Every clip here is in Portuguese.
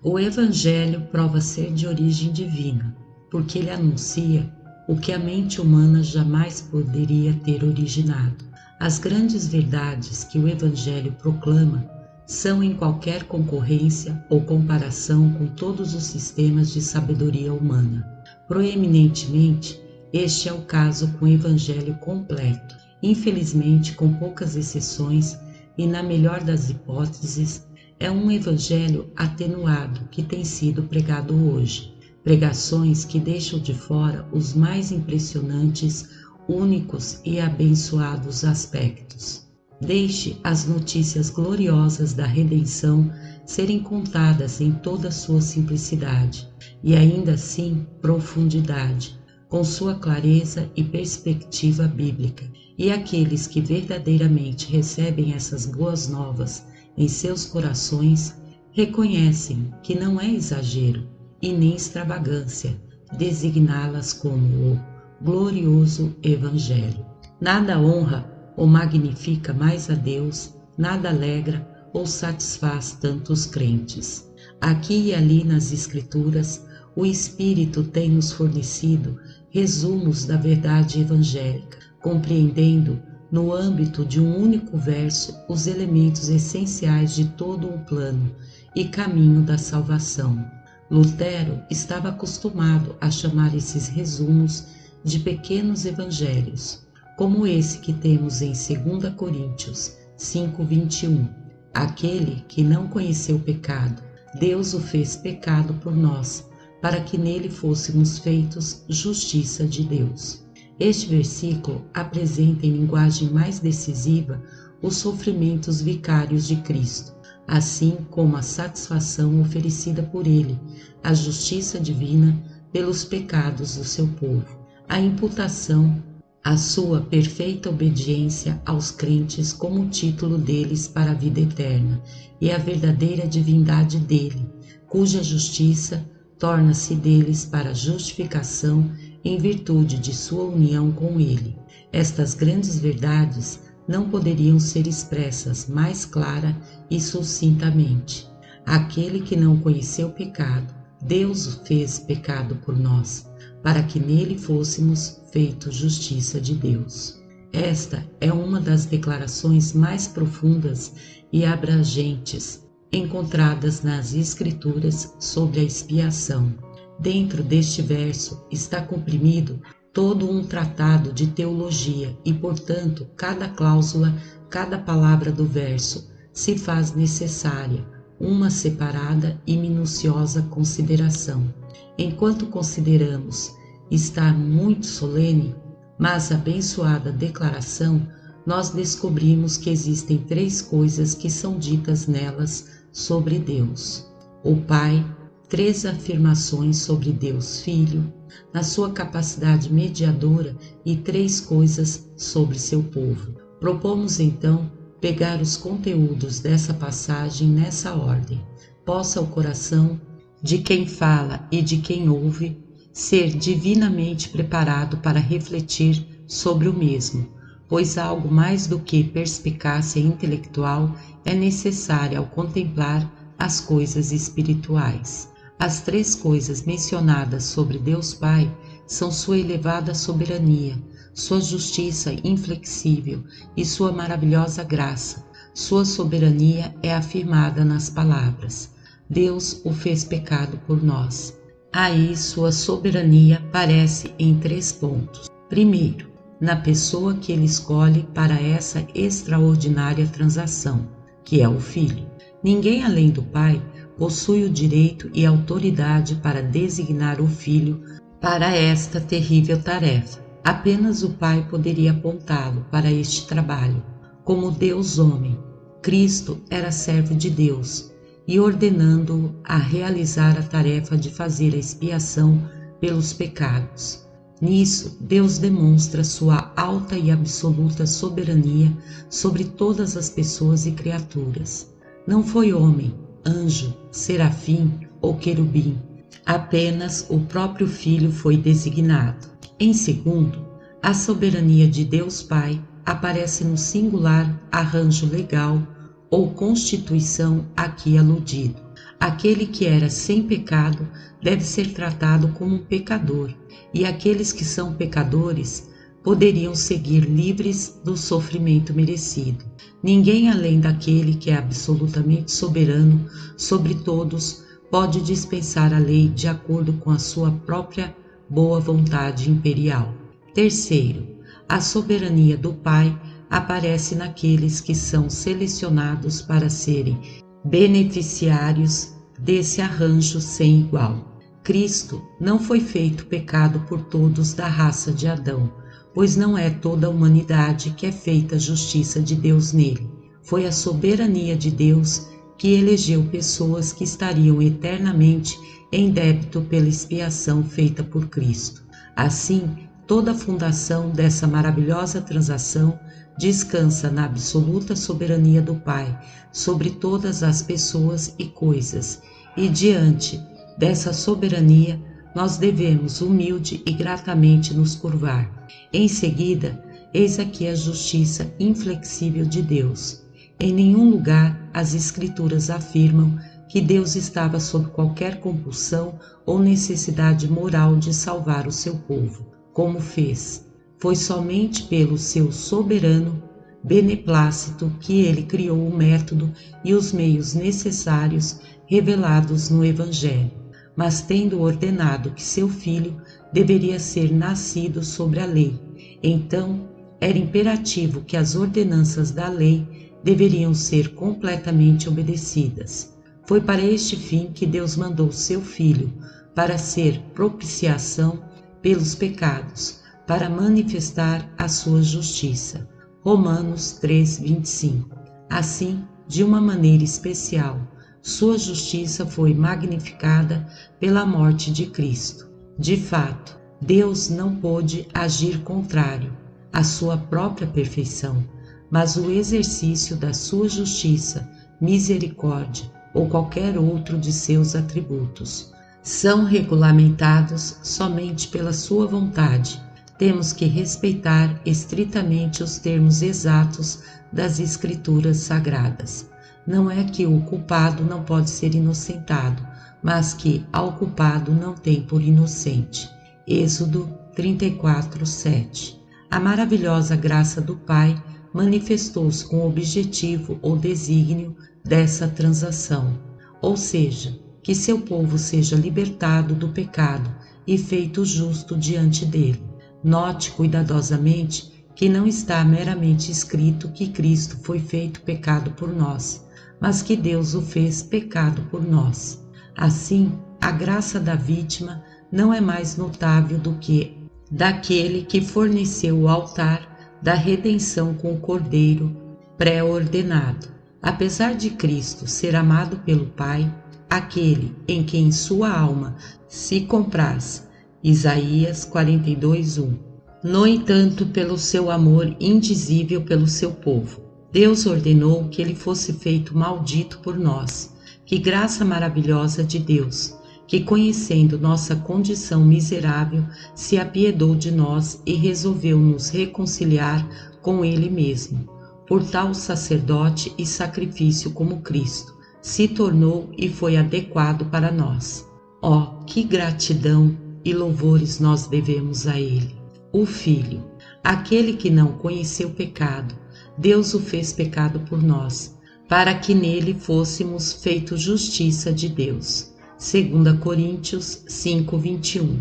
O Evangelho prova ser de origem divina, porque ele anuncia o que a mente humana jamais poderia ter originado. As grandes verdades que o Evangelho proclama são em qualquer concorrência ou comparação com todos os sistemas de sabedoria humana. Proeminentemente, este é o caso com o Evangelho completo. Infelizmente, com poucas exceções, e na melhor das hipóteses, é um evangelho atenuado que tem sido pregado hoje. Pregações que deixam de fora os mais impressionantes, únicos e abençoados aspectos. Deixe as notícias gloriosas da redenção serem contadas em toda a sua simplicidade e ainda assim profundidade, com sua clareza e perspectiva bíblica. E aqueles que verdadeiramente recebem essas boas novas em seus corações reconhecem que não é exagero e nem extravagância designá-las como o glorioso Evangelho. Nada honra ou magnifica mais a Deus, nada alegra ou satisfaz tantos crentes. Aqui e ali nas Escrituras, o Espírito tem nos fornecido resumos da verdade evangélica, compreendendo no âmbito de um único verso os elementos essenciais de todo um plano e caminho da salvação. Lutero estava acostumado a chamar esses resumos de pequenos evangelhos, como esse que temos em 2 Coríntios 5:21. Aquele que não conheceu pecado, Deus o fez pecado por nós, para que nele fôssemos feitos justiça de Deus. Este versículo apresenta em linguagem mais decisiva os sofrimentos vicários de Cristo, assim como a satisfação oferecida por ele, a justiça divina pelos pecados do seu povo, a imputação, a sua perfeita obediência aos crentes como título deles para a vida eterna e a verdadeira divindade dele, cuja justiça torna-se deles para a justificação em virtude de sua união com ele. Estas grandes verdades não poderiam ser expressas mais clara e sucintamente. Aquele que não conheceu pecado, Deus o fez pecado por nós, para que nele fôssemos feitos justiça de Deus. Esta é uma das declarações mais profundas e abrangentes encontradas nas Escrituras sobre a expiação. Dentro deste verso está comprimido todo um tratado de teologia e, portanto, cada cláusula, cada palavra do verso se faz necessária uma separada e minuciosa consideração. Enquanto consideramos estar muito solene, mas abençoada declaração, nós descobrimos que existem 3 coisas que são ditas nelas sobre Deus: o Pai, 3 afirmações sobre Deus Filho, na sua capacidade mediadora e 3 coisas sobre seu povo. Propomos então pegar os conteúdos dessa passagem nessa ordem. Possa o coração de quem fala e de quem ouve ser divinamente preparado para refletir sobre o mesmo, pois algo mais do que perspicácia intelectual é necessária ao contemplar as coisas espirituais. As 3 coisas mencionadas sobre Deus Pai são sua elevada soberania, sua justiça inflexível e sua maravilhosa graça. Sua soberania é afirmada nas palavras: Deus o fez pecado por nós. Aí sua soberania aparece em 3 pontos. Primeiro, na pessoa que ele escolhe para essa extraordinária transação, que é o Filho. Ninguém além do Pai possui o direito e autoridade para designar o Filho para esta terrível tarefa. Apenas o Pai poderia apontá-lo para este trabalho. Como Deus homem, Cristo era servo de Deus e ordenando-o a realizar a tarefa de fazer a expiação pelos pecados. Nisso, Deus demonstra sua alta e absoluta soberania sobre todas as pessoas e criaturas. Não foi homem, anjo, serafim ou querubim. Apenas o próprio Filho foi designado. Em segundo, a soberania de Deus Pai aparece no singular arranjo legal ou constituição aqui aludido. Aquele que era sem pecado deve ser tratado como um pecador, e aqueles que são pecadores poderiam seguir livres do sofrimento merecido. Ninguém além daquele que é absolutamente soberano sobre todos pode dispensar a lei de acordo com a sua própria boa vontade imperial. Terceiro, a soberania do Pai aparece naqueles que são selecionados para serem beneficiários desse arranjo sem igual. Cristo não foi feito pecado por todos da raça de Adão, pois não é toda a humanidade que é feita a justiça de Deus nele. Foi a soberania de Deus que elegeu pessoas que estariam eternamente em débito pela expiação feita por Cristo. Assim, toda a fundação dessa maravilhosa transação descansa na absoluta soberania do Pai sobre todas as pessoas e coisas, e diante dessa soberania nós devemos humilde e gratamente nos curvar. Em seguida, eis aqui a justiça inflexível de Deus. Em nenhum lugar as Escrituras afirmam que Deus estava sob qualquer compulsão ou necessidade moral de salvar o seu povo, como fez. Foi somente pelo seu soberano beneplácito que ele criou o método e os meios necessários revelados no Evangelho. Mas tendo ordenado que seu filho deveria ser nascido sobre a lei, então era imperativo que as ordenanças da lei deveriam ser completamente obedecidas. Foi para este fim que Deus mandou seu filho, para ser propiciação pelos pecados, para manifestar a sua justiça. Romanos 3:25. Assim, de uma maneira especial, sua justiça foi magnificada pela morte de Cristo. De fato, Deus não pôde agir contrário à sua própria perfeição, mas o exercício da sua justiça, misericórdia ou qualquer outro de seus atributos são regulamentados somente pela sua vontade. Temos que respeitar estritamente os termos exatos das Escrituras Sagradas. Não é que o culpado não pode ser inocentado, mas que ao culpado não tem por inocente. Êxodo 34:7. A maravilhosa graça do Pai manifestou-se com o objetivo ou desígnio dessa transação, ou seja, que seu povo seja libertado do pecado e feito justo diante dele. Note cuidadosamente que não está meramente escrito que Cristo foi feito pecado por nós, mas que Deus o fez pecado por nós. Assim, a graça da vítima não é mais notável do que daquele que forneceu o altar da redenção com o Cordeiro pré-ordenado. Apesar de Cristo ser amado pelo Pai, aquele em quem sua alma se compraz, Isaías 42:1. No entanto, pelo seu amor indizível pelo seu povo, Deus ordenou que ele fosse feito maldito por nós. Que graça maravilhosa de Deus, que conhecendo nossa condição miserável, se apiedou de nós e resolveu nos reconciliar com Ele mesmo. Por tal sacerdote e sacrifício como Cristo, se tornou e foi adequado para nós. Oh, que gratidão e louvores nós devemos a Ele. O Filho, aquele que não conheceu pecado, Deus o fez pecado por nós, para que nele fôssemos feitos justiça de Deus. 2 Coríntios 5:21.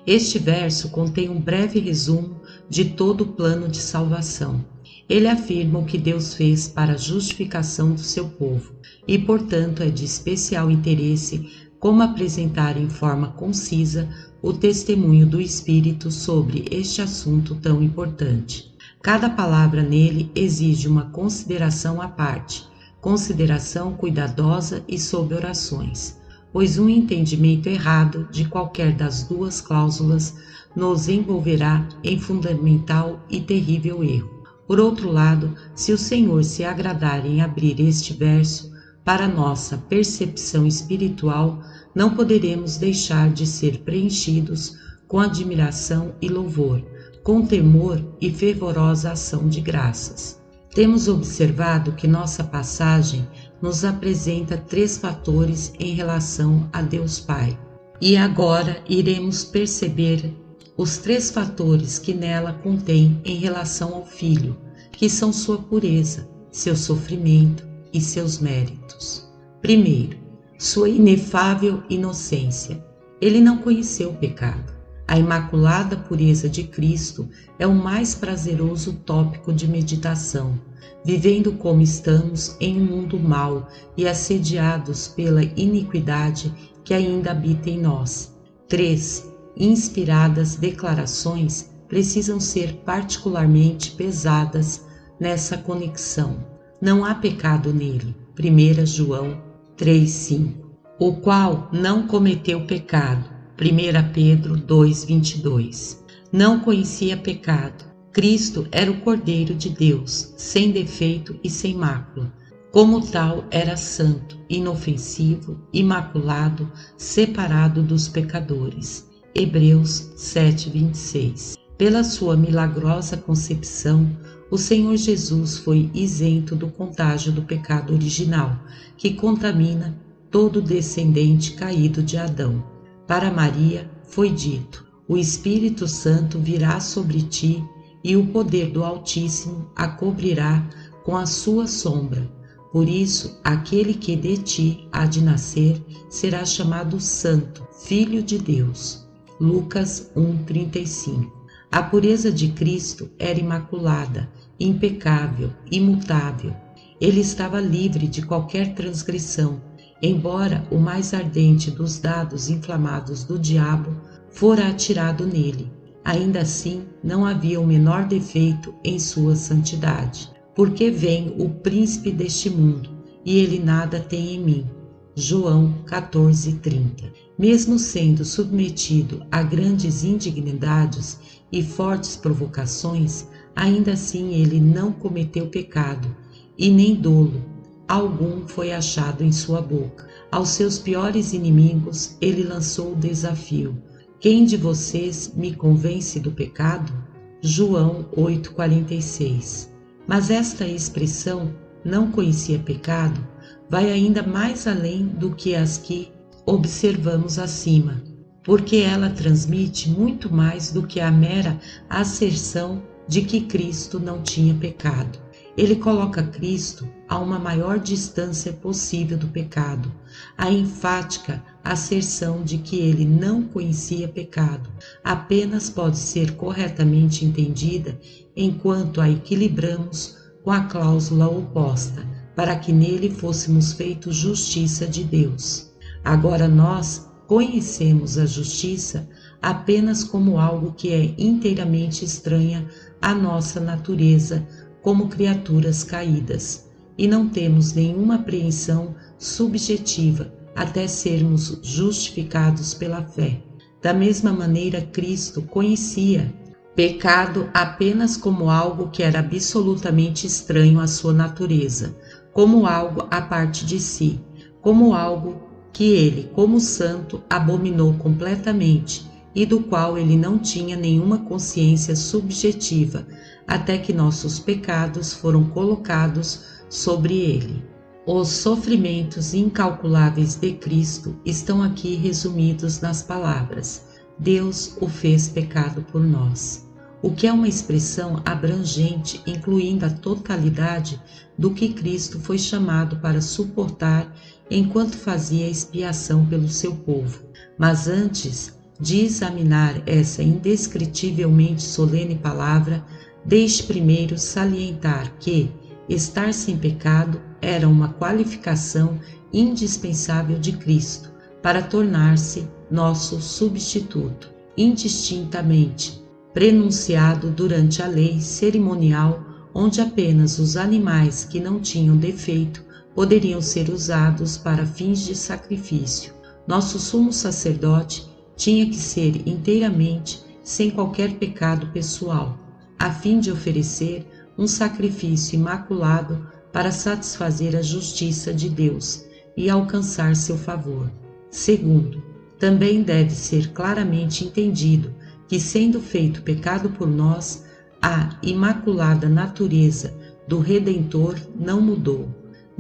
Este verso contém um breve resumo de todo o plano de salvação. Ele afirma o que Deus fez para a justificação do seu povo e, portanto, é de especial interesse como apresentar em forma concisa o testemunho do Espírito sobre este assunto tão importante. Cada palavra nele exige uma consideração à parte, consideração cuidadosa e sob orações, pois um entendimento errado de qualquer das duas cláusulas nos envolverá em fundamental e terrível erro. Por outro lado, se o Senhor se agradar em abrir este verso para nossa percepção espiritual, não poderemos deixar de ser preenchidos com admiração e louvor, com temor e fervorosa ação de graças. Temos observado que nossa passagem nos apresenta 3 fatores em relação a Deus Pai. E agora iremos perceber os 3 fatores que nela contém em relação ao Filho, que são sua pureza, seu sofrimento e seus méritos. Primeiro, sua inefável inocência. Ele não conheceu o pecado. A imaculada pureza de Cristo é o mais prazeroso tópico de meditação, vivendo como estamos em um mundo mau e assediados pela iniquidade que ainda habita em nós. 3. Inspiradas declarações precisam ser particularmente pesadas nessa conexão. Não há pecado nele. 1 João 3,5. O qual não cometeu pecado. 1 Pedro 2,22. Não conhecia pecado. Cristo era o Cordeiro de Deus, sem defeito e sem mácula. Como tal, era santo, inofensivo, imaculado, separado dos pecadores. Hebreus 7,26. Pela sua milagrosa concepção, o Senhor Jesus foi isento do contágio do pecado original, que contamina todo descendente caído de Adão. Para Maria foi dito: o Espírito Santo virá sobre ti e o poder do Altíssimo a cobrirá com a sua sombra. Por isso, aquele que de ti há de nascer será chamado Santo, Filho de Deus. Lucas 1,35. A pureza de Cristo era imaculada, impecável, imutável. Ele estava livre de qualquer transgressão, embora o mais ardente dos dardos inflamados do diabo fora atirado nele. Ainda assim, não havia o menor defeito em sua santidade. Porque vem o príncipe deste mundo, e ele nada tem em mim. João 14,30. Mesmo sendo submetido a grandes indignidades e fortes provocações, ainda assim ele não cometeu pecado, e nem dolo algum foi achado em sua boca. Aos seus piores inimigos ele lançou o desafio: quem de vocês me convence do pecado? João 8,46. Mas esta expressão, não conhecia pecado, vai ainda mais além do que as que observamos acima, porque ela transmite muito mais do que a mera asserção de que Cristo não tinha pecado. Ele coloca Cristo a uma maior distância possível do pecado, a enfática asserção de que ele não conhecia pecado apenas pode ser corretamente entendida enquanto a equilibramos com a cláusula oposta, para que nele fôssemos feitos justiça de Deus. Agora nós conhecemos a justiça apenas como algo que é inteiramente estranha à nossa natureza como criaturas caídas, e não temos nenhuma apreensão subjetiva até sermos justificados pela fé. Da mesma maneira, Cristo conhecia pecado apenas como algo que era absolutamente estranho à sua natureza, como algo à parte de si, como algo que ele, como santo, abominou completamente e do qual ele não tinha nenhuma consciência subjetiva, até que nossos pecados foram colocados sobre ele. Os sofrimentos incalculáveis de Cristo estão aqui resumidos nas palavras: Deus o fez pecado por nós, o que é uma expressão abrangente, incluindo a totalidade do que Cristo foi chamado para suportar enquanto fazia expiação pelo seu povo. Mas antes de examinar essa indescritivelmente solene palavra, deixe primeiro salientar que estar sem pecado era uma qualificação indispensável de Cristo para tornar-se nosso substituto, indistintamente prenunciado durante a lei cerimonial, onde apenas os animais que não tinham defeito poderiam ser usados para fins de sacrifício. Nosso sumo sacerdote tinha que ser inteiramente sem qualquer pecado pessoal, a fim de oferecer um sacrifício imaculado para satisfazer a justiça de Deus e alcançar seu favor. Segundo, também deve ser claramente entendido que, sendo feito pecado por nós, a imaculada natureza do Redentor não mudou.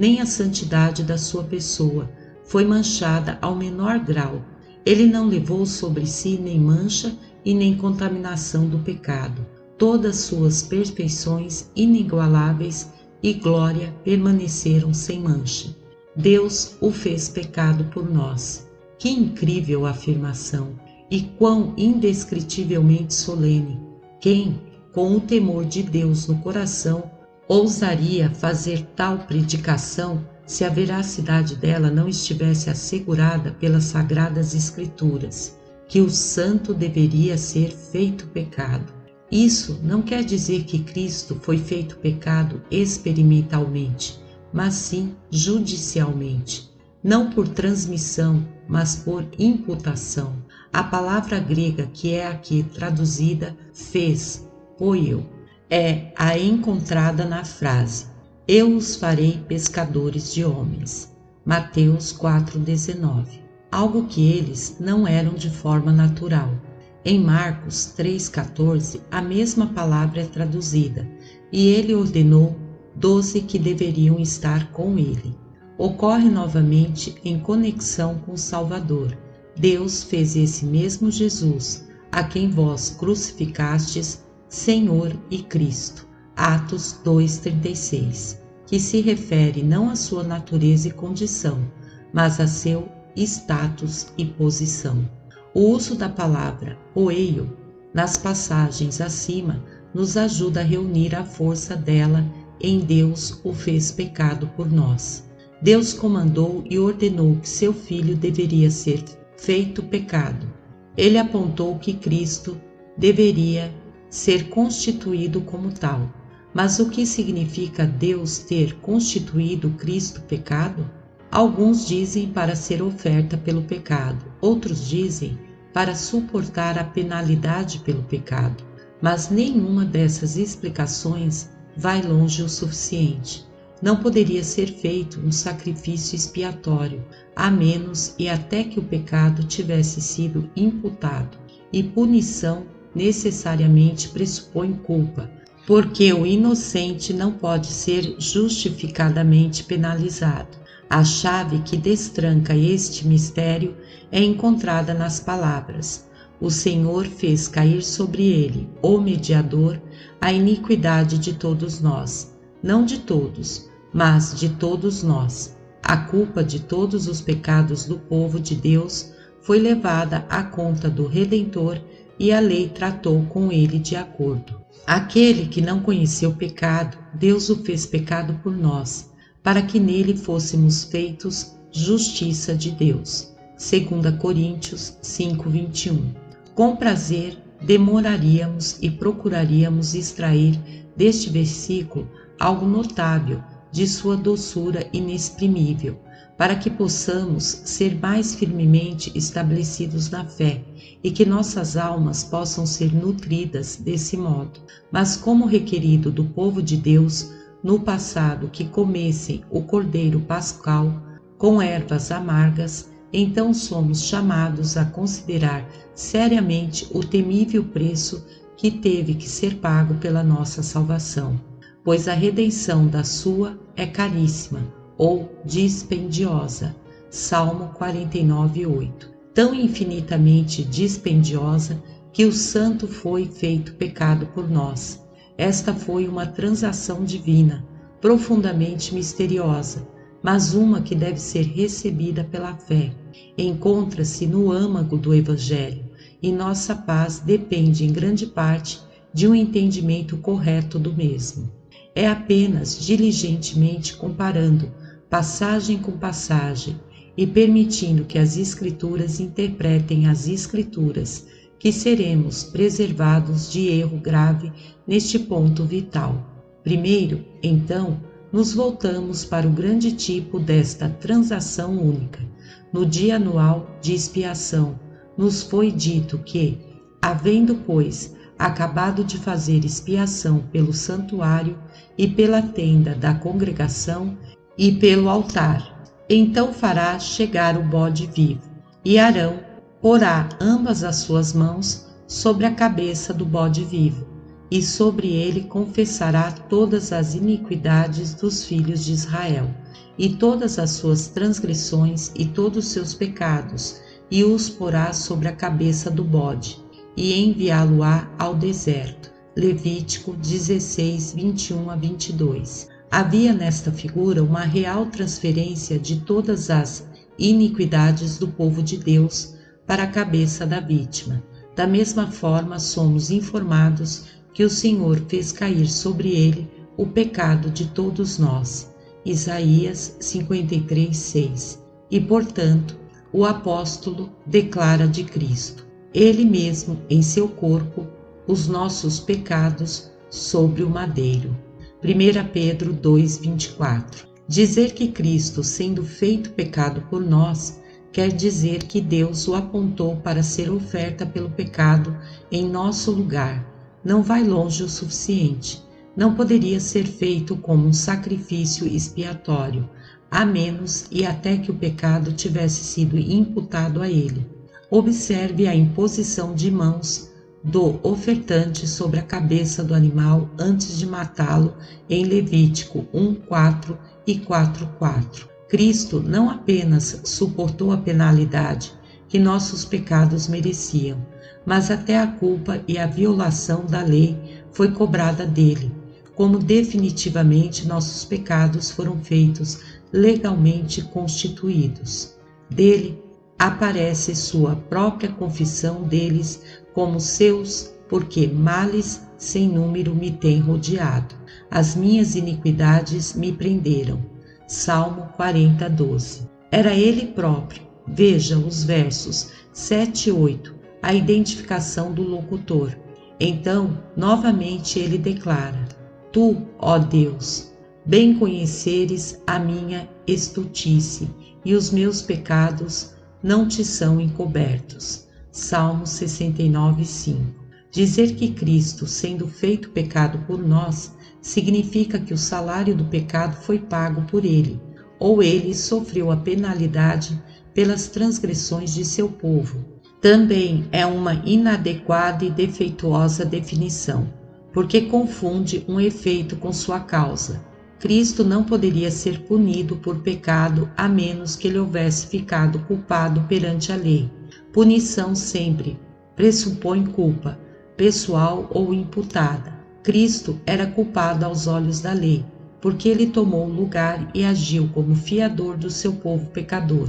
nem a santidade da sua pessoa foi manchada ao menor grau. Ele não levou sobre si nem mancha e nem contaminação do pecado. Todas suas perfeições inigualáveis e glória permaneceram sem mancha. Deus o fez pecado por nós. Que incrível afirmação! E quão indescritivelmente solene! Quem, com o temor de Deus no coração, ousaria fazer tal predicação se a veracidade dela não estivesse assegurada pelas sagradas Escrituras, que o santo deveria ser feito pecado? Isso não quer dizer que Cristo foi feito pecado experimentalmente, mas sim judicialmente, não por transmissão, mas por imputação. A palavra grega que é aqui traduzida fez, poiou, é a encontrada na frase "Eu os farei pescadores de homens", Mateus 4,19, algo que eles não eram de forma natural. Em Marcos 3,14, a mesma palavra é traduzida, e ele ordenou 12 que deveriam estar com ele. Ocorre novamente em conexão com o Salvador. Deus fez esse mesmo Jesus, a quem vós crucificastes, Senhor e Cristo. Atos 2,36, que se refere não à sua natureza e condição, mas a seu status e posição. O uso da palavra poeio nas passagens acima nos ajuda a reunir a força dela em Deus o fez pecado por nós. Deus comandou e ordenou que seu Filho deveria ser feito pecado. Ele apontou que Cristo deveria ser constituído como tal. Mas o que significa Deus ter constituído Cristo pecado? Alguns dizem para ser oferta pelo pecado, outros dizem para suportar a penalidade pelo pecado. Mas nenhuma dessas explicações vai longe o suficiente. Não poderia ser feito um sacrifício expiatório, a menos e até que o pecado tivesse sido imputado, e punição necessariamente pressupõe culpa, porque o inocente não pode ser justificadamente penalizado. A chave que destranca este mistério é encontrada nas palavras: o Senhor fez cair sobre ele, o mediador, a iniquidade de todos nós, não de todos, mas de todos nós. A culpa de todos os pecados do povo de Deus foi levada à conta do Redentor e a lei tratou com ele de acordo. Aquele que não conheceu pecado, Deus o fez pecado por nós, para que nele fôssemos feitos justiça de Deus. 2 Coríntios 5:21. Com prazer, demoraríamos e procuraríamos extrair deste versículo algo notável de sua doçura inexprimível, para que possamos ser mais firmemente estabelecidos na fé e que nossas almas possam ser nutridas desse modo. Mas como requerido do povo de Deus no passado que comessem o cordeiro pascal com ervas amargas, então somos chamados a considerar seriamente o temível preço que teve que ser pago pela nossa salvação, pois a redenção da sua é caríssima ou dispendiosa. Salmo 49:8. Tão infinitamente dispendiosa que o santo foi feito pecado por nós. Esta foi uma transação divina, profundamente misteriosa, mas uma que deve ser recebida pela fé. Encontra-se no âmago do Evangelho, e nossa paz depende em grande parte de um entendimento correto do mesmo. É apenas diligentemente comparando passagem com passagem e permitindo que as Escrituras interpretem as Escrituras que seremos preservados de erro grave neste ponto vital. Primeiro, então, nos voltamos para o grande tipo desta transação única. No dia anual de expiação, nos foi dito que, havendo, pois, acabado de fazer expiação pelo santuário e pela tenda da congregação e pelo altar, então fará chegar o bode vivo, e Arão porá ambas as suas mãos sobre a cabeça do bode vivo, e sobre ele confessará todas as iniquidades dos filhos de Israel, e todas as suas transgressões e todos os seus pecados, e os porá sobre a cabeça do bode, e enviá-lo-á ao deserto. Levítico 16, 21 a 22. Havia nesta figura uma real transferência de todas as iniquidades do povo de Deus para a cabeça da vítima. Da mesma forma, somos informados que o Senhor fez cair sobre ele o pecado de todos nós. Isaías 53, 6. E, portanto, o apóstolo declara de Cristo, ele mesmo em seu corpo, os nossos pecados sobre o madeiro. 1 Pedro 2, 24. Dizer que Cristo, sendo feito pecado por nós, quer dizer que Deus o apontou para ser oferta pelo pecado em nosso lugar. Não vai longe o suficiente. Não poderia ser feito como um sacrifício expiatório, a menos e até que o pecado tivesse sido imputado a ele. Observe a imposição de mãos do ofertante sobre a cabeça do animal antes de matá-lo em Levítico 1:4 e 4:4. Cristo não apenas suportou a penalidade que nossos pecados mereciam, mas até a culpa e a violação da lei foi cobrada dele. Como definitivamente nossos pecados foram feitos legalmente constituídos. Dele aparece sua própria confissão deles como seus, porque males sem número me têm rodeado. As minhas iniquidades me prenderam. Salmo 40, 12. Era ele próprio. Veja os versos 7 e 8, a identificação do locutor. Então, novamente ele declara: Tu, ó Deus, bem conheceres a minha estultice, e os meus pecados não te são encobertos. Salmo 69, 5. Dizer que Cristo, sendo feito pecado por nós, significa que o salário do pecado foi pago por ele, ou ele sofreu a penalidade pelas transgressões de seu povo. Também é uma inadequada e defeituosa definição, porque confunde um efeito com sua causa. Cristo não poderia ser punido por pecado a menos que ele houvesse ficado culpado perante a lei. Punição sempre pressupõe culpa, pessoal ou imputada. Cristo era culpado aos olhos da lei, porque ele tomou o lugar e agiu como fiador do seu povo pecador.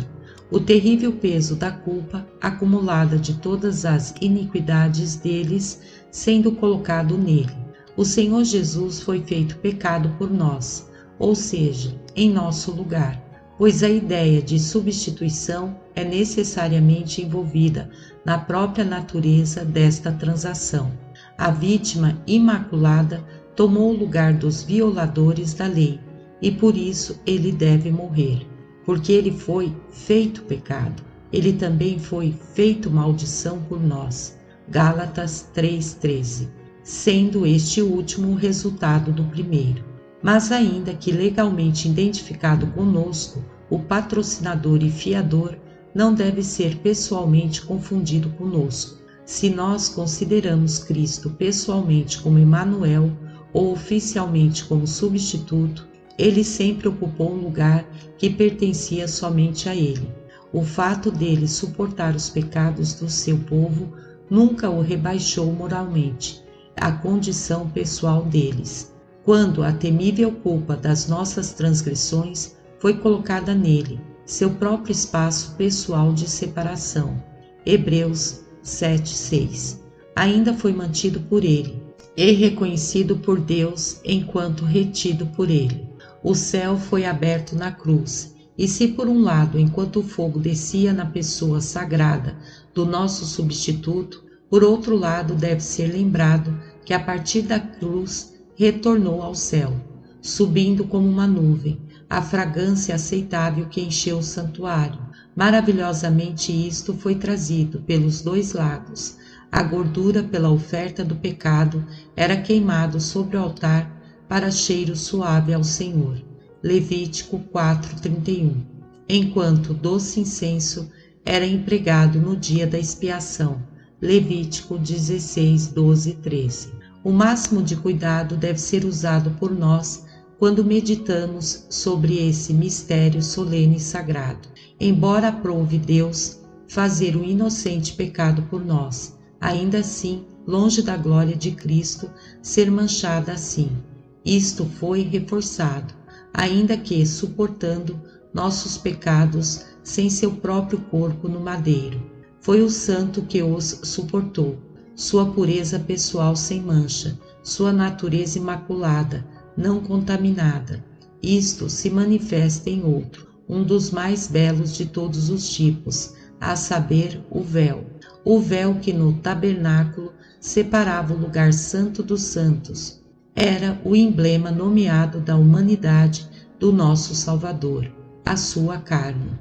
O terrível peso da culpa acumulada de todas as iniquidades deles sendo colocado nele. O Senhor Jesus foi feito pecado por nós, ou seja, em nosso lugar, pois a ideia de substituição é necessariamente envolvida na própria natureza desta transação. A vítima imaculada tomou o lugar dos violadores da lei, e por isso ele deve morrer, porque ele foi feito pecado. Ele também foi feito maldição por nós. Gálatas 3,13, sendo este último o resultado do primeiro. Mas ainda que legalmente identificado conosco, o patrocinador e fiador não deve ser pessoalmente confundido conosco. Se nós consideramos Cristo pessoalmente como Emanuel ou oficialmente como substituto, ele sempre ocupou um lugar que pertencia somente a ele. O fato dele suportar os pecados do seu povo nunca o rebaixou moralmente, a condição pessoal deles, quando a temível culpa das nossas transgressões foi colocada nele, seu próprio espaço pessoal de separação. Hebreus 7:6. Ainda foi mantido por ele e reconhecido por Deus enquanto retido por ele. O céu foi aberto na cruz, e se por um lado, enquanto o fogo descia na pessoa sagrada do nosso substituto, por outro lado deve ser lembrado que a partir da cruz retornou ao céu, subindo como uma nuvem, a fragrância aceitável que encheu o santuário. Maravilhosamente isto foi trazido pelos dois lados. A gordura pela oferta do pecado era queimado sobre o altar para cheiro suave ao Senhor. Levítico 4:31. Enquanto o doce incenso era empregado no dia da expiação. Levítico 16, 12 e 13. O máximo de cuidado deve ser usado por nós quando meditamos sobre esse mistério solene e sagrado. Embora aprove Deus fazer o inocente pecado por nós, ainda assim, longe da glória de Cristo ser manchada assim. Isto foi reforçado, ainda que suportando nossos pecados sem seu próprio corpo no madeiro. Foi o santo que os suportou, sua pureza pessoal sem mancha, sua natureza imaculada, não contaminada. Isto se manifesta em outro, um dos mais belos de todos os tipos, a saber, o véu. O véu que no tabernáculo separava o lugar santo dos santos. Era o emblema nomeado da humanidade do nosso Salvador, a sua carne.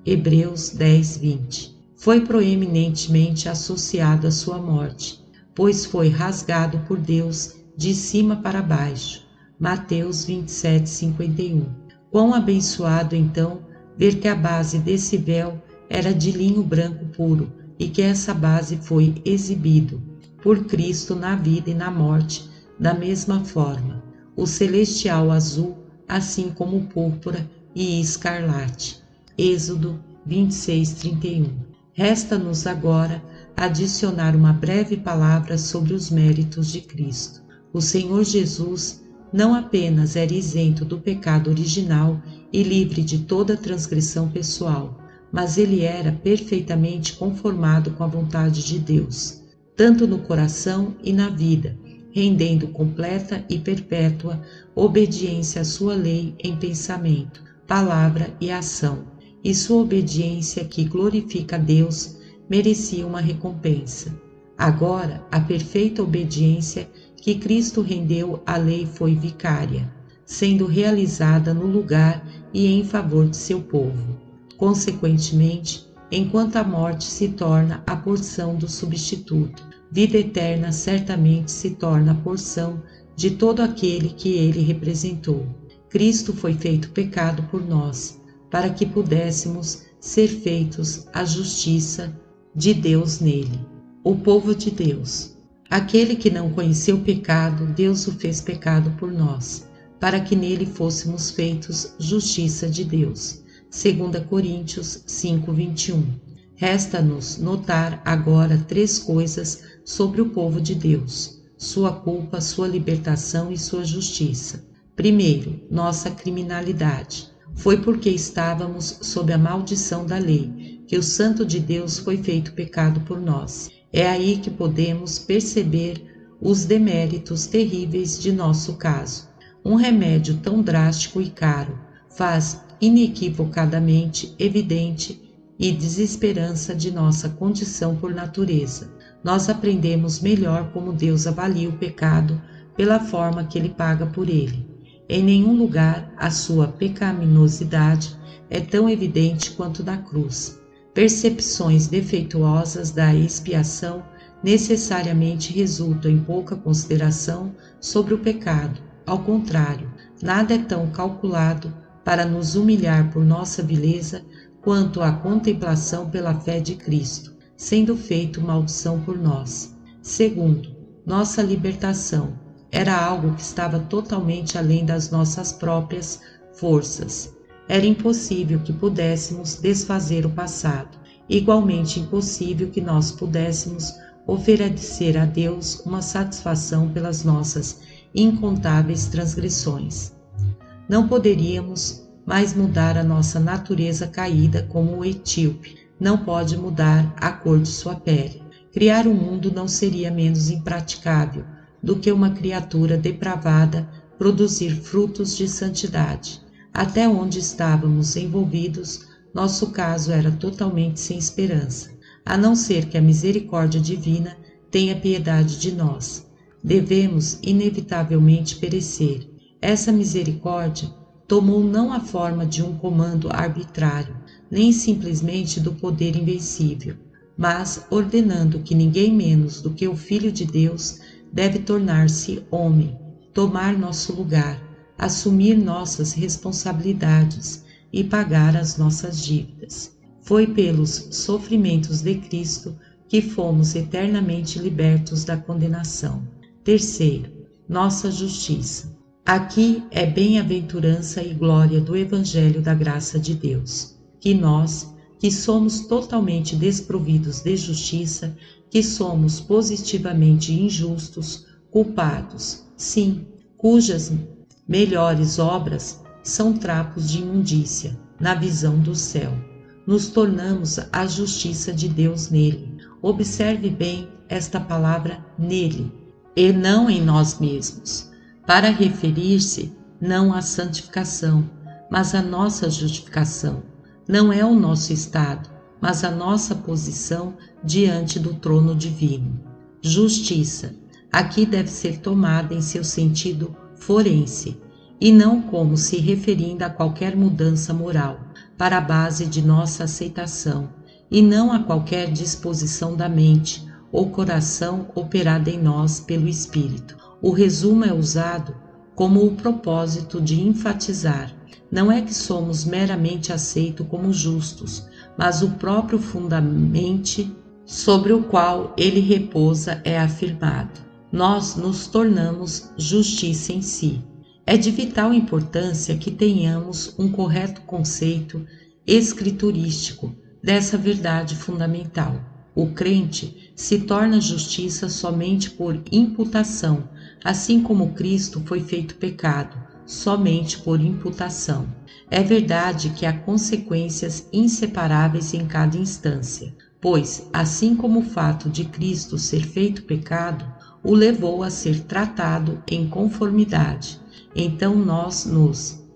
Hebreus 10, 20. Foi proeminentemente associado à sua morte, pois foi rasgado por Deus de cima para baixo. Mateus 27, 51. Quão abençoado, então, ver que a base desse véu era de linho branco puro e que essa base foi exibido por Cristo na vida e na morte da mesma forma, o celestial azul, assim como o púrpura e escarlate. Êxodo 26, 31. Resta-nos agora adicionar uma breve palavra sobre os méritos de Cristo. O Senhor Jesus não apenas era isento do pecado original e livre de toda transgressão pessoal, mas ele era perfeitamente conformado com a vontade de Deus, tanto no coração e na vida, rendendo completa e perpétua obediência à sua lei em pensamento, palavra e ação. E sua obediência, que glorifica a Deus, merecia uma recompensa. Agora, a perfeita obediência que Cristo rendeu à lei foi vicária, sendo realizada no lugar e em favor de seu povo. Consequentemente, enquanto a morte se torna a porção do substituto, vida eterna certamente se torna a porção de todo aquele que ele representou. Cristo foi feito pecado por nós, para que pudéssemos ser feitos a justiça de Deus nele. O povo de Deus. Aquele que não conheceu pecado, Deus o fez pecado por nós, para que nele fôssemos feitos justiça de Deus. 2 Coríntios 5, 21. Resta-nos notar agora 3 coisas sobre o povo de Deus: sua culpa, sua libertação e sua justiça. Primeiro, nossa criminalidade. Foi porque estávamos sob a maldição da lei que o Santo de Deus foi feito pecado por nós. É aí que podemos perceber os deméritos terríveis de nosso caso. Um remédio tão drástico e caro faz inequivocadamente evidente e desesperança de nossa condição por natureza. Nós aprendemos melhor como Deus avalia o pecado pela forma que ele paga por ele. Em nenhum lugar a sua pecaminosidade é tão evidente quanto na cruz. Percepções defeituosas da expiação necessariamente resultam em pouca consideração sobre o pecado. Ao contrário, nada é tão calculado para nos humilhar por nossa vileza quanto a contemplação pela fé de Cristo, sendo feito maldição por nós. Segundo, nossa libertação era algo que estava totalmente além das nossas próprias forças. Era impossível que pudéssemos desfazer o passado, igualmente impossível que nós pudéssemos oferecer a Deus uma satisfação pelas nossas incontáveis transgressões. Não poderíamos mais mudar a nossa natureza caída como o etíope não pode mudar a cor de sua pele. Criar um mundo não seria menos impraticável do que uma criatura depravada produzir frutos de santidade. Até onde estávamos envolvidos, nosso caso era totalmente sem esperança, a não ser que a misericórdia divina tenha piedade de nós. Devemos inevitavelmente perecer. Essa misericórdia tomou não a forma de um comando arbitrário, nem simplesmente do poder invencível, mas ordenando que ninguém menos do que o Filho de Deus deve tornar-se homem, tomar nosso lugar, assumir nossas responsabilidades e pagar as nossas dívidas. Foi pelos sofrimentos de Cristo que fomos eternamente libertos da condenação. Terceiro, nossa justiça. Aqui é bem-aventurança e glória do Evangelho da graça de Deus, que nós, que somos totalmente desprovidos de justiça, que somos positivamente injustos, culpados, sim, cujas melhores obras são trapos de imundícia, na visão do céu, nos tornamos a justiça de Deus nele. Observe bem esta palavra nele, e não em nós mesmos, para referir-se não à santificação, mas à nossa justificação. Não é o nosso estado, mas a nossa posição diante do trono divino. Justiça, aqui deve ser tomada em seu sentido forense, e não como se referindo a qualquer mudança moral, para a base de nossa aceitação, e não a qualquer disposição da mente ou coração operada em nós pelo Espírito. O resumo é usado como o propósito de enfatizar. Não é que somos meramente aceitos como justos, mas o próprio fundamento sobre o qual ele repousa é afirmado. Nós nos tornamos justiça em si. É de vital importância que tenhamos um correto conceito escriturístico dessa verdade fundamental. O crente se torna justiça somente por imputação, assim como Cristo foi feito pecado, somente por imputação. É verdade que há consequências inseparáveis em cada instância, pois, assim como o fato de Cristo ser feito pecado o levou a ser tratado em conformidade, então nós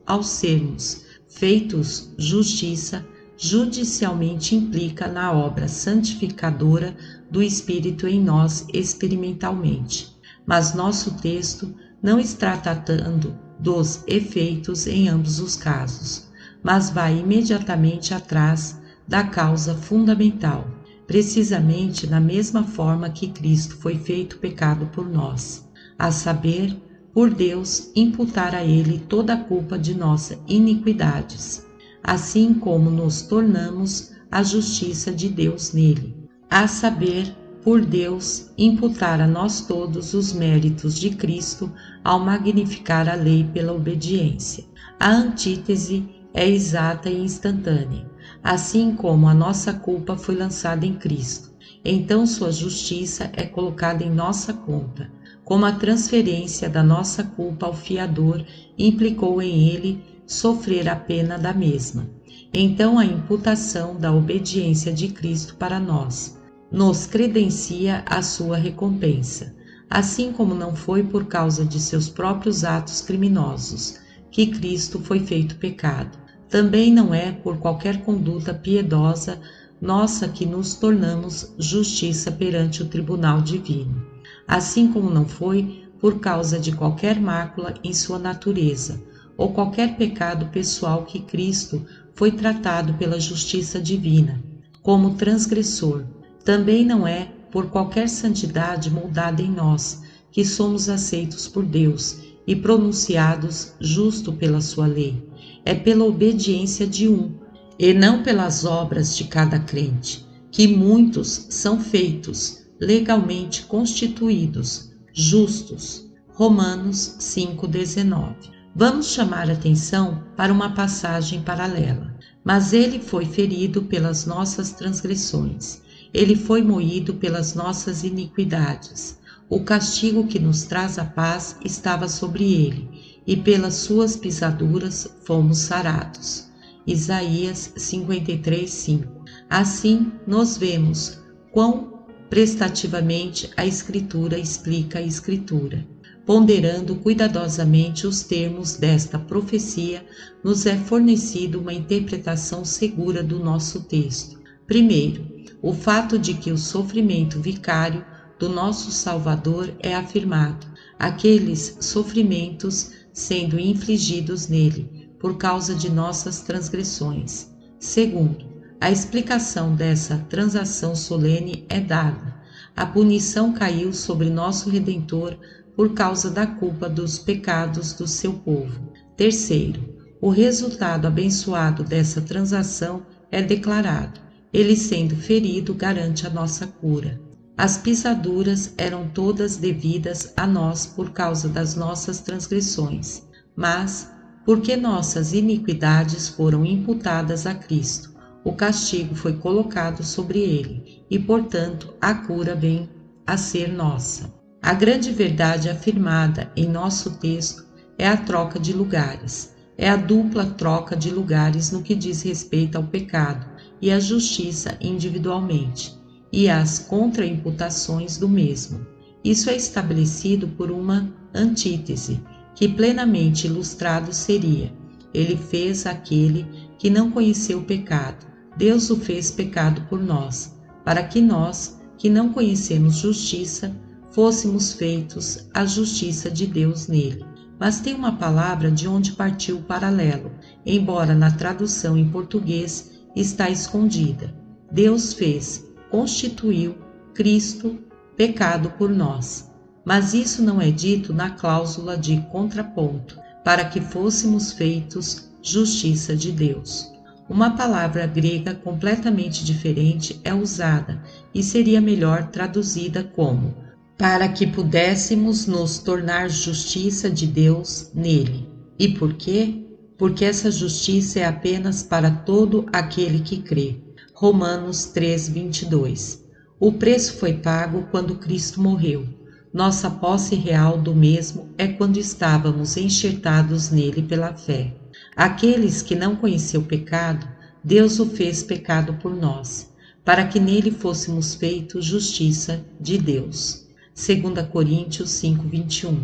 ao sermos feitos justiça, judicialmente implica na obra santificadora do Espírito em nós experimentalmente. Mas nosso texto não está tratando dos efeitos em ambos os casos, mas vai imediatamente atrás da causa fundamental, precisamente na mesma forma que Cristo foi feito pecado por nós, a saber, por Deus imputar a Ele toda a culpa de nossas iniquidades, assim como nos tornamos a justiça de Deus nele, a saber, por Deus imputar a nós todos os méritos de Cristo ao magnificar a lei pela obediência. A antítese é exata e instantânea, assim como a nossa culpa foi lançada em Cristo, então sua justiça é colocada em nossa conta, como a transferência da nossa culpa ao fiador implicou em ele sofrer a pena da mesma. Então a imputação da obediência de Cristo para nós nos credencia a sua recompensa, assim como não foi por causa de seus próprios atos criminosos que Cristo foi feito pecado. Também não é por qualquer conduta piedosa nossa que nos tornamos justiça perante o tribunal divino, assim como não foi por causa de qualquer mácula em sua natureza, ou qualquer pecado pessoal que Cristo foi tratado pela justiça divina, como transgressor. Também não é por qualquer santidade moldada em nós, que somos aceitos por Deus e pronunciados justo pela sua lei. É pela obediência de um, e não pelas obras de cada crente, que muitos são feitos, legalmente constituídos, justos. Romanos 5,19. Vamos chamar atenção para uma passagem paralela. Mas ele foi ferido pelas nossas transgressões, ele foi moído pelas nossas iniquidades. O castigo que nos traz a paz estava sobre ele, e pelas suas pisaduras fomos sarados. Isaías 53:5. Assim, nós vemos quão prestativamente a Escritura explica a Escritura. Ponderando cuidadosamente os termos desta profecia, nos é fornecido uma interpretação segura do nosso texto. Primeiro, o fato de que o sofrimento vicário do nosso Salvador é afirmado, aqueles sofrimentos sendo infligidos nele por causa de nossas transgressões. Segundo, a explicação dessa transação solene é dada. A punição caiu sobre nosso Redentor por causa da culpa dos pecados do seu povo. Terceiro, o resultado abençoado dessa transação é declarado. Ele sendo ferido garante a nossa cura. As pisaduras eram todas devidas a nós por causa das nossas transgressões, mas, porque nossas iniquidades foram imputadas a Cristo, o castigo foi colocado sobre ele, e portanto a cura vem a ser nossa. A grande verdade afirmada em nosso texto é a troca de lugares. É a dupla troca de lugares no que diz respeito ao pecado e à justiça individualmente, e às contraimputações do mesmo. Isso é estabelecido por uma antítese, que plenamente ilustrado seria: ele fez aquele que não conheceu o pecado, Deus o fez pecado por nós, para que nós, que não conhecemos justiça, fôssemos feitos a justiça de Deus nele. Mas tem uma palavra de onde partiu o paralelo, embora na tradução em português está escondida. Deus fez, constituiu Cristo pecado por nós. Mas isso não é dito na cláusula de contraponto, para que fôssemos feitos justiça de Deus. Uma palavra grega completamente diferente é usada e seria melhor traduzida como para que pudéssemos nos tornar justiça de Deus nele. E por quê? Porque essa justiça é apenas para todo aquele que crê. Romanos 3:22. O preço foi pago quando Cristo morreu. Nossa posse real do mesmo é quando estávamos enxertados nele pela fé. Aqueles que não conheciam o pecado, Deus o fez pecado por nós, para que nele fôssemos feitos justiça de Deus. 2 Coríntios 5:21.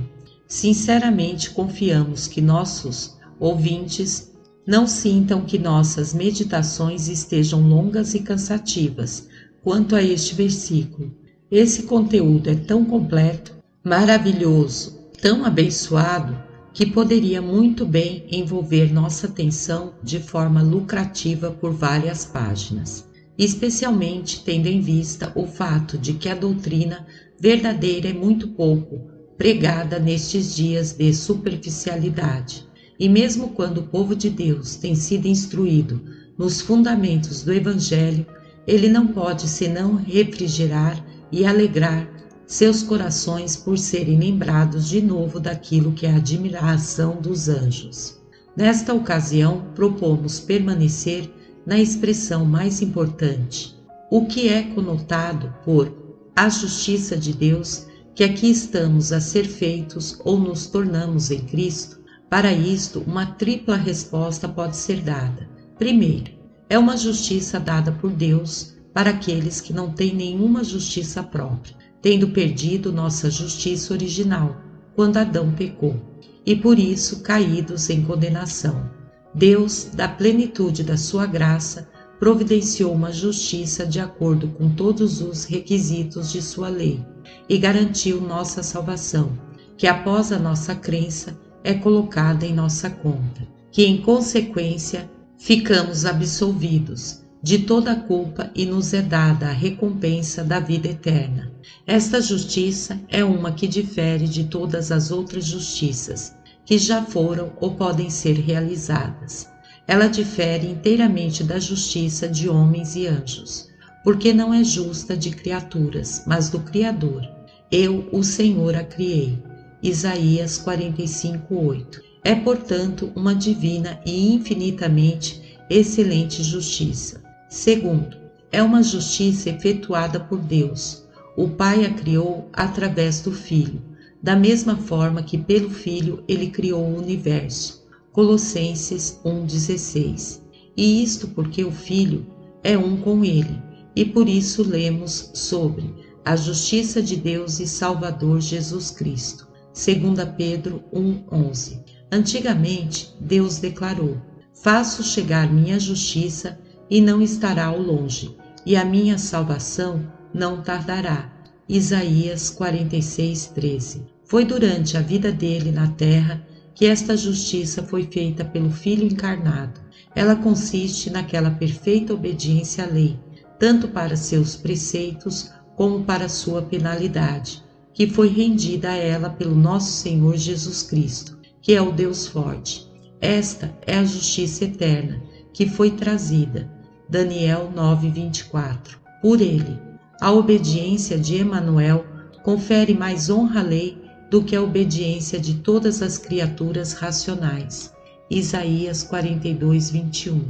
Sinceramente confiamos que nossos ouvintes não sintam que nossas meditações estejam longas e cansativas quanto a este versículo. Esse conteúdo é tão completo, maravilhoso, tão abençoado, que poderia muito bem envolver nossa atenção de forma lucrativa por várias páginas, especialmente tendo em vista o fato de que a doutrina verdadeira é muito pouco pregada nestes dias de superficialidade. E mesmo quando o povo de Deus tem sido instruído nos fundamentos do Evangelho, ele não pode senão refrigerar e alegrar seus corações por serem lembrados de novo daquilo que é a admiração dos anjos. Nesta ocasião, propomos permanecer na expressão mais importante, o que é conotado por a justiça de Deus, que aqui estamos a ser feitos ou nos tornamos em Cristo. Para isto, uma tripla resposta pode ser dada. Primeiro, é uma justiça dada por Deus para aqueles que não têm nenhuma justiça própria, tendo perdido nossa justiça original, quando Adão pecou, e por isso caídos em condenação. Deus, da plenitude da sua graça, providenciou uma justiça de acordo com todos os requisitos de sua lei e garantiu nossa salvação, que após a nossa crença é colocada em nossa conta, que em consequência ficamos absolvidos de toda a culpa e nos é dada a recompensa da vida eterna. Esta justiça é uma que difere de todas as outras justiças que já foram ou podem ser realizadas. Ela difere inteiramente da justiça de homens e anjos, porque não é justa de criaturas, mas do Criador. Eu, o Senhor, a criei. Isaías 45:8. É, portanto, uma divina e infinitamente excelente justiça. Segundo, é uma justiça efetuada por Deus. O Pai a criou através do Filho, da mesma forma que pelo Filho ele criou o universo. Colossenses 1:16. E isto porque o Filho é um com ele, e por isso lemos sobre a justiça de Deus e Salvador Jesus Cristo. 2 Pedro 1:11. Antigamente, Deus declarou: faço chegar minha justiça e não estará ao longe, e a minha salvação não tardará. Isaías 46:13. Foi durante a vida dele na terra que esta justiça foi feita pelo Filho encarnado. Ela consiste naquela perfeita obediência à lei, tanto para seus preceitos como para sua penalidade, que foi rendida a ela pelo nosso Senhor Jesus Cristo, que é o Deus forte. Esta é a justiça eterna, que foi trazida. Daniel 9:24. Por ele, A obediência de Emanuel confere mais honra à lei do que a obediência de todas as criaturas racionais. Isaías 42, 21.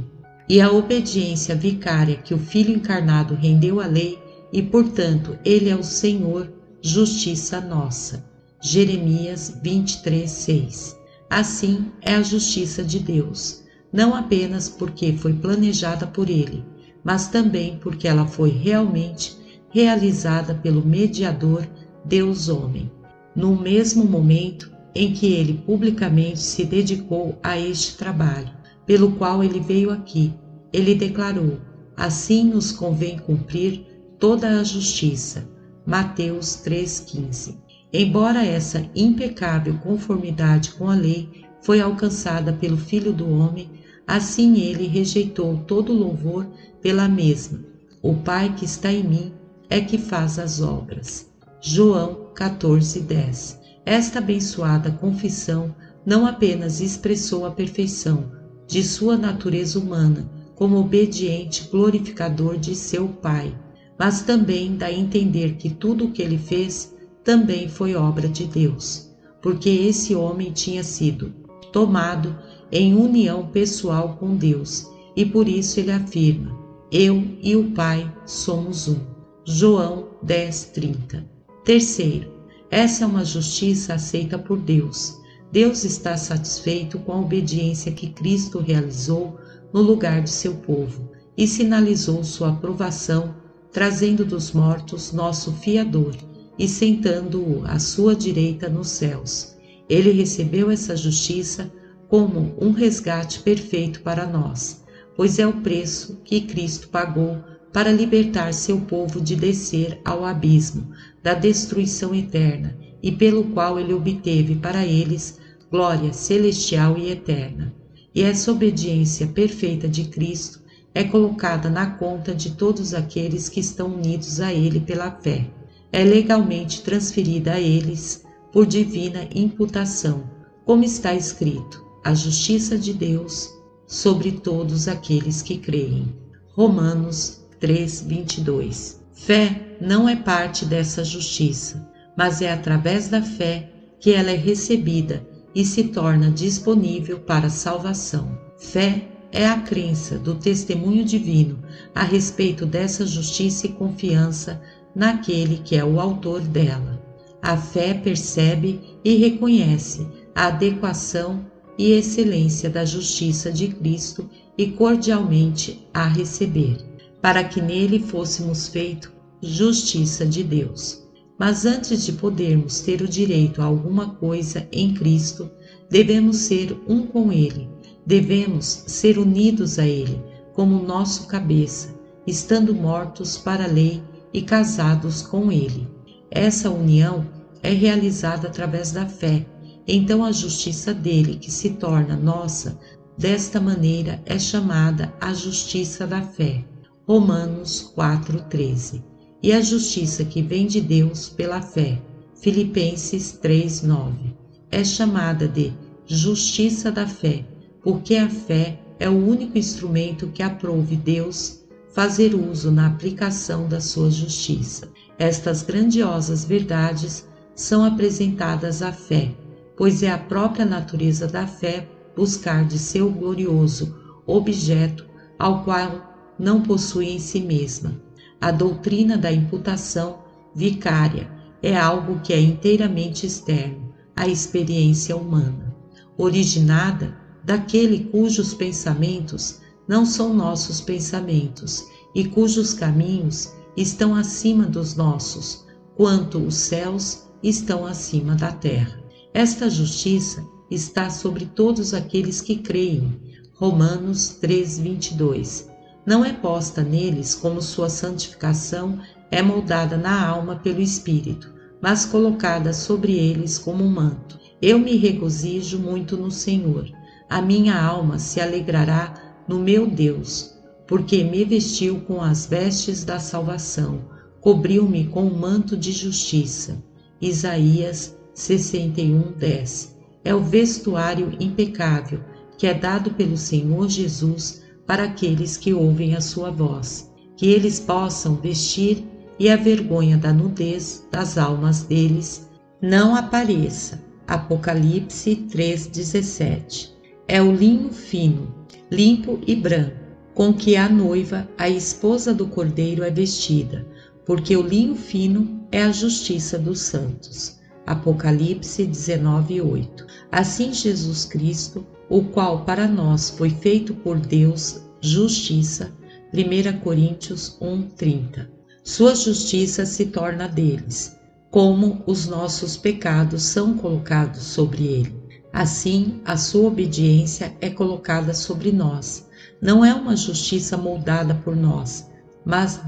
E a obediência vicária que o Filho encarnado rendeu à lei, e portanto ele é o Senhor, justiça nossa. Jeremias 23, 6. Assim é a justiça de Deus, não apenas porque foi planejada por ele, mas também porque ela foi realmente realizada pelo mediador Deus-homem, no mesmo momento em que ele publicamente se dedicou a este trabalho, pelo qual ele veio aqui. Ele declarou: assim nos convém cumprir toda a justiça. Mateus 3,15. Embora essa impecável conformidade com a lei foi alcançada pelo Filho do Homem, assim ele rejeitou todo louvor pela mesma. O Pai que está em mim é que faz as obras. João 14:10. Esta abençoada confissão não apenas expressou a perfeição de sua natureza humana como obediente glorificador de seu Pai, mas também dá a entender que tudo o que ele fez também foi obra de Deus, porque esse homem tinha sido tomado em união pessoal com Deus, e por isso ele afirma: eu e o Pai somos um. João 10:30. Terceiro, essa é uma justiça aceita por Deus. Deus está satisfeito com a obediência que Cristo realizou no lugar de seu povo e sinalizou sua aprovação, trazendo dos mortos nosso fiador e sentando-o à sua direita nos céus. Ele recebeu essa justiça como um resgate perfeito para nós, pois é o preço que Cristo pagou para libertar seu povo de descer ao abismo da destruição eterna e pelo qual ele obteve para eles glória celestial e eterna. E essa obediência perfeita de Cristo é colocada na conta de todos aqueles que estão unidos a ele pela fé. É legalmente transferida a eles por divina imputação, como está escrito: a justiça de Deus sobre todos aqueles que creem. Romanos 3:22. Fé não é parte dessa justiça, mas é através da fé que ela é recebida e se torna disponível para a salvação. Fé é a crença do testemunho divino a respeito dessa justiça e confiança naquele que é o autor dela. A fé percebe e reconhece a adequação e excelência da justiça de Cristo e cordialmente a receber, para que nele fôssemos feito justiça de Deus. Mas antes de podermos ter o direito a alguma coisa em Cristo, devemos ser um com Ele, devemos ser unidos a Ele como nosso cabeça, estando mortos para a lei e casados com Ele. Essa união é realizada através da fé, então a justiça dele, que se torna nossa, desta maneira é chamada a justiça da fé. Romanos 4:13. E a justiça que vem de Deus pela fé, Filipenses 3:9, é chamada de justiça da fé, porque a fé é o único instrumento que aprove Deus fazer uso na aplicação da sua justiça. Estas grandiosas verdades são apresentadas à fé, pois é a própria natureza da fé buscar de seu glorioso objeto ao qual não possui em si mesma. A doutrina da imputação vicária é algo que é inteiramente externo à experiência humana, originada daquele cujos pensamentos não são nossos pensamentos e cujos caminhos estão acima dos nossos, quanto os céus estão acima da terra. Esta justiça está sobre todos aqueles que creem. Romanos 3:22. Não é posta neles como sua santificação é moldada na alma pelo Espírito, mas colocada sobre eles como um manto. Eu me regozijo muito no Senhor. A minha alma se alegrará no meu Deus, porque me vestiu com as vestes da salvação, cobriu-me com um manto de justiça. Isaías 61:10. É o vestuário impecável que é dado pelo Senhor Jesus para aqueles que ouvem a sua voz, que eles possam vestir e a vergonha da nudez das almas deles não apareça. Apocalipse 3,17. É o linho fino, limpo e branco, com que a noiva, a esposa do Cordeiro, é vestida, porque o linho fino é a justiça dos santos. Apocalipse 19:8. Assim Jesus Cristo, o qual para nós foi feito por Deus justiça, 1 Coríntios 1:30. Sua justiça se torna deles, como os nossos pecados são colocados sobre ele. Assim, a sua obediência é colocada sobre nós. Não é uma justiça moldada por nós, mas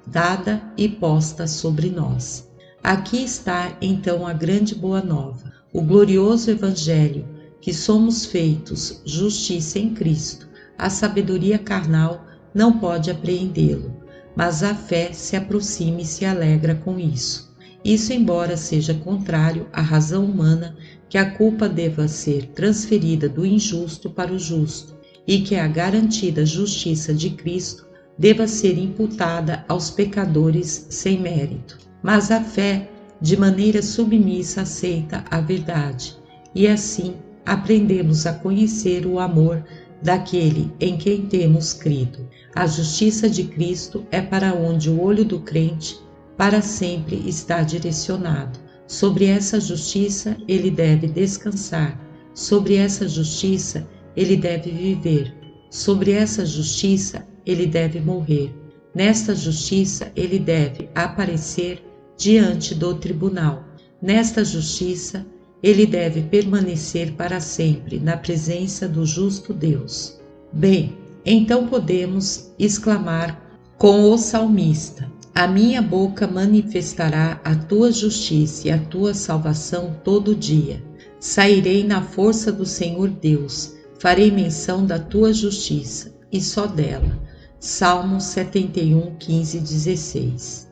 dada e posta sobre nós. Aqui está então a grande boa nova, o glorioso Evangelho, que somos feitos justiça em Cristo. A sabedoria carnal não pode apreendê-lo, mas a fé se aproxima e se alegra com isso. Isso embora seja contrário à razão humana, que a culpa deva ser transferida do injusto para o justo, e que a garantida justiça de Cristo deva ser imputada aos pecadores sem mérito. Mas a fé, de maneira submissa, aceita a verdade, e assim aprendemos a conhecer o amor daquele em quem temos crido. A justiça de Cristo é para onde o olho do crente para sempre está direcionado. Sobre essa justiça ele deve descansar, sobre essa justiça ele deve viver, sobre essa justiça ele deve morrer. Nesta justiça ele deve aparecer diante do tribunal. Nesta justiça ele deve permanecer para sempre na presença do justo Deus. Bem, então podemos exclamar com o salmista: a minha boca manifestará a tua justiça e a tua salvação todo dia. Sairei na força do Senhor Deus, farei menção da tua justiça, e só dela. Salmo 71, 15, 16.